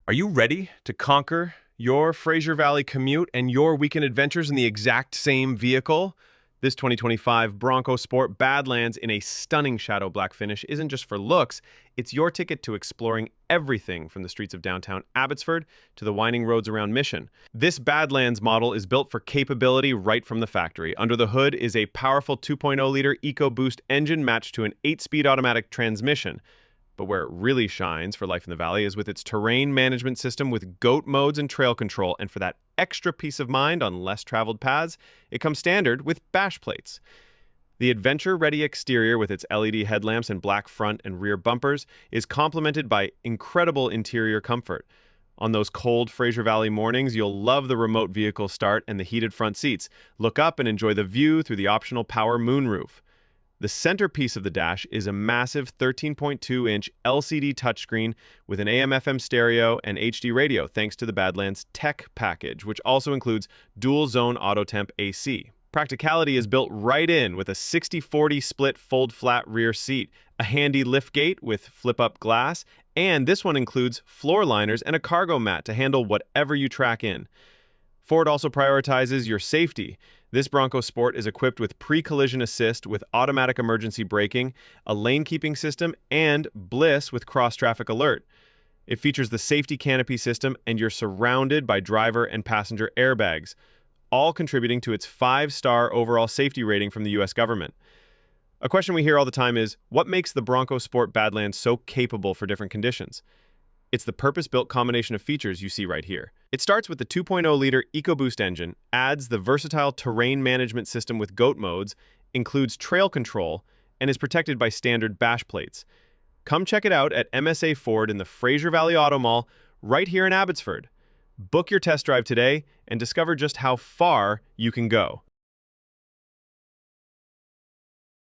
Are you ready to conquer your Fraser Valley commute and your weekend adventures in the exact same vehicle? This 2025 Bronco Sport Badlands in a stunning shadow black finish isn't just for looks, it's your ticket to exploring everything from the streets of downtown Abbotsford to the winding roads around Mission. This Badlands model is built for capability right from the factory. Under the hood is a powerful 2.0-liter EcoBoost engine matched to an 8-speed automatic transmission. But where it really shines for life in the valley is with its terrain management system with G.O.A.T modes and trail control. And for that extra peace of mind on less traveled paths, it comes standard with bash plates. The adventure-ready exterior with its LED headlamps and black front and rear bumpers is complemented by incredible interior comfort. On those cold Fraser Valley mornings, you'll love the remote vehicle start and the heated front seats. Look up and enjoy the view through the optional power moonroof. The centerpiece of the dash is a massive 13.2-inch LCD touchscreen with an AM/FM stereo and HD radio thanks to the Badlands Tech package, which also includes dual-zone auto-temp AC. Practicality is built right in with a 60/40 split fold-flat rear seat, a handy liftgate with flip-up glass, and this one includes floor liners and a cargo mat to handle whatever you track in. Ford also prioritizes your safety. This Bronco Sport is equipped with pre-collision assist with automatic emergency braking, a lane-keeping system, and BLIS with cross-traffic alert. It features the safety canopy system, and you're surrounded by driver and passenger airbags, all contributing to its 5-star overall safety rating from the U.S. government. A question we hear all the time is, what makes the Bronco Sport Badlands so capable for different conditions? It's the purpose-built combination of features you see right here. It starts with the 2.0-liter EcoBoost engine, adds the versatile terrain management system with G.O.A.T modes, includes trail control, and is protected by standard bash plates. Come check it out at MSA Ford in the Fraser Valley Automall right here in Abbotsford. Book your test drive today and discover just how far you can go.